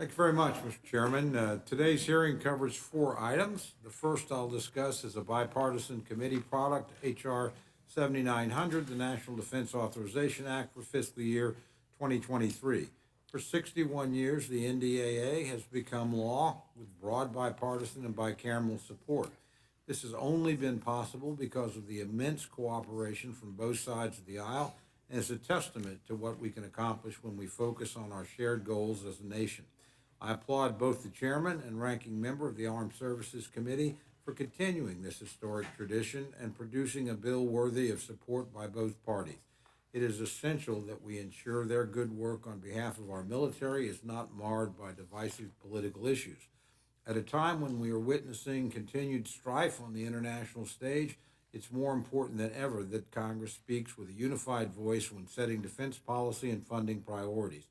Thank you very much, Mr. Chairman. Today's hearing covers four items. The first I'll discuss is a bipartisan committee product, H.R. 7900, the National Defense Authorization Act for fiscal year 2023. For 61 years, the NDAA has become law with broad bipartisan and bicameral support. This has only been possible because of the immense cooperation from both sides of the aisle and is a testament to what we can accomplish when we focus on our shared goals as a nation. I applaud both the chairman and ranking member of the Armed Services Committee for continuing this historic tradition and producing a bill worthy of support by both parties. It is essential that we ensure their good work on behalf of our military is not marred by divisive political issues. At a time when we are witnessing continued strife on the international stage, it's more important than ever that Congress speaks with a unified voice when setting defense policy and funding priorities.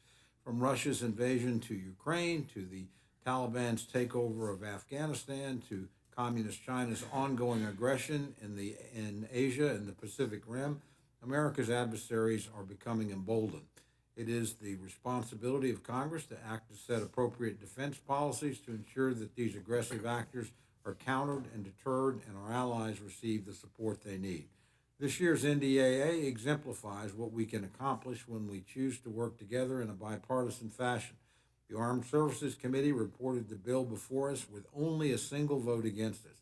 From Russia's invasion to Ukraine, to the Taliban's takeover of Afghanistan, to Communist China's ongoing aggression in Asia and the Pacific Rim, America's adversaries are becoming emboldened. It is the responsibility of Congress to act to set appropriate defense policies to ensure that these aggressive actors are countered and deterred and our allies receive the support they need. This year's NDAA exemplifies what we can accomplish when we choose to work together in a bipartisan fashion. The Armed Services Committee reported the bill before us with only a single vote against us.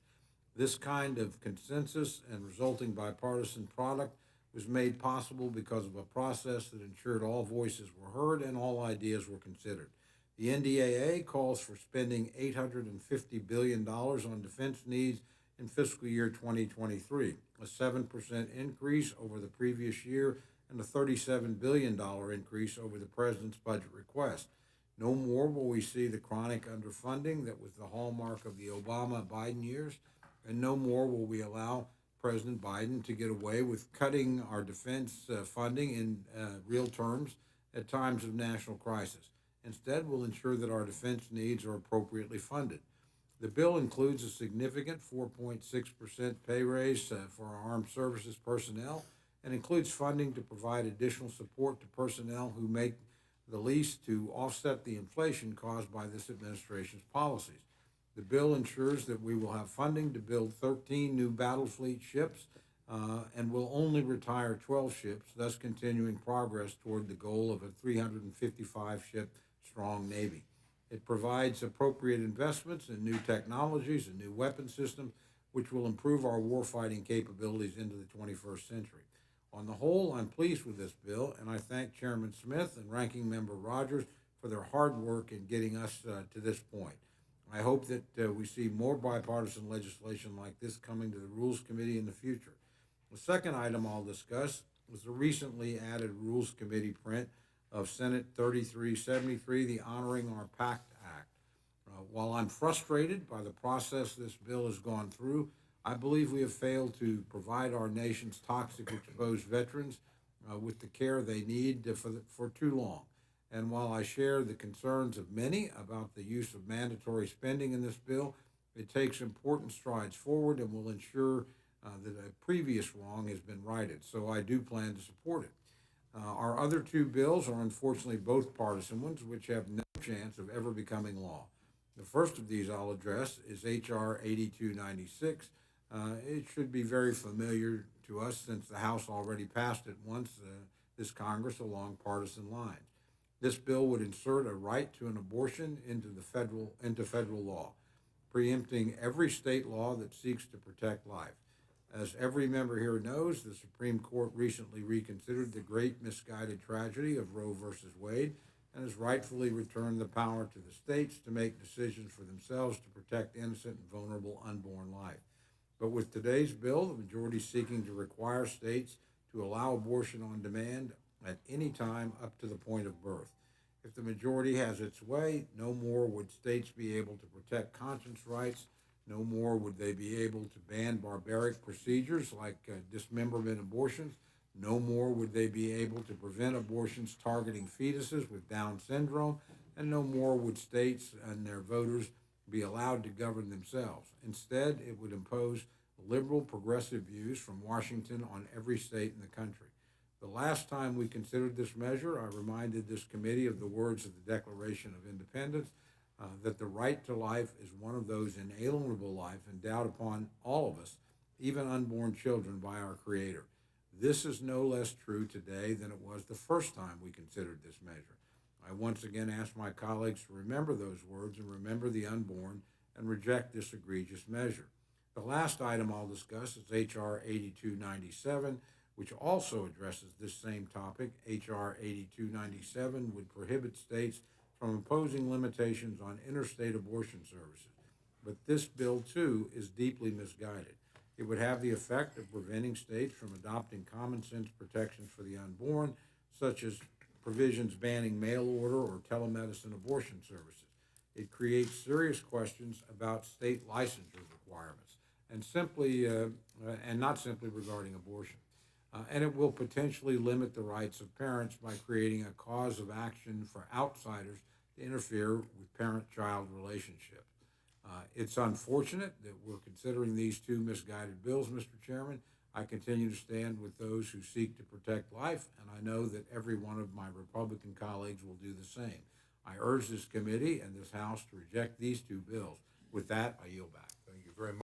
This kind of consensus and resulting bipartisan product was made possible because of a process that ensured all voices were heard and all ideas were considered. The NDAA calls for spending $850 billion on defense needs in fiscal year 2023, a 7% increase over the previous year and a $37 billion increase over the president's budget request. No more will we see the chronic underfunding that was the hallmark of the Obama-Biden years, and no more will we allow President Biden to get away with cutting our defense funding in real terms at times of national crisis. Instead, we'll ensure that our defense needs are appropriately funded. The bill includes a significant 4.6% pay raise for our armed services personnel and includes funding to provide additional support to personnel who make the least to offset the inflation caused by this administration's policies. The bill ensures that we will have funding to build 13 new battle fleet ships and will only retire 12 ships, thus continuing progress toward the goal of a 355 ship strong Navy. It provides appropriate investments in new technologies and new weapon systems, which will improve our warfighting capabilities into the 21st century. On the whole, I'm pleased with this bill, and I thank Chairman Smith and Ranking Member Rogers for their hard work in getting us to this point. I hope that we see more bipartisan legislation like this coming to the Rules Committee in the future. The second item I'll discuss was the recently added Rules Committee print of Senate 3373, the Honoring Our Pact Act. While I'm frustrated by the process this bill has gone through, I believe we have failed to provide our nation's toxic exposed veterans with the care they need for too long. And while I share the concerns of many about the use of mandatory spending in this bill, it takes important strides forward and will ensure that a previous wrong has been righted. So I do plan to support it. Our other two bills are unfortunately both partisan ones, which have no chance of ever becoming law. The first of these I'll address is H.R. 8296. It should be very familiar to us since the House already passed it once this Congress along partisan lines. This bill would insert a right to an abortion into federal law, preempting every state law that seeks to protect life. As every member here knows, the Supreme Court recently reconsidered the great misguided tragedy of Roe versus Wade and has rightfully returned the power to the states to make decisions for themselves to protect innocent and vulnerable unborn life. But with today's bill, the majority is seeking to require states to allow abortion on demand at any time up to the point of birth. If the majority has its way, no more would states be able to protect conscience rights. No more would they be able to ban barbaric procedures like dismemberment abortions. No more would they be able to prevent abortions targeting fetuses with Down syndrome. And no more would states and their voters be allowed to govern themselves. Instead, it would impose liberal progressive views from Washington on every state in the country. The last time we considered this measure, I reminded this committee of the words of the Declaration of Independence, that the right to life is one of those inalienable life endowed upon all of us, even unborn children, by our Creator. This is no less true today than it was the first time we considered this measure. I once again ask my colleagues to remember those words and remember the unborn and reject this egregious measure. The last item I'll discuss is H.R. 8297, which also addresses this same topic. H.R. 8297 would prohibit states from imposing limitations on interstate abortion services. But this bill, too, is deeply misguided. It would have the effect of preventing states from adopting common sense protections for the unborn, such as provisions banning mail order or telemedicine abortion services. It creates serious questions about state licensure requirements and not simply regarding abortion. And it will potentially limit the rights of parents by creating a cause of action for outsiders to interfere with parent-child relationships. It's unfortunate that we're considering these two misguided bills, Mr. Chairman. I continue to stand with those who seek to protect life, and I know that every one of my Republican colleagues will do the same. I urge this committee and this House to reject these two bills. With that, I yield back. Thank you very much.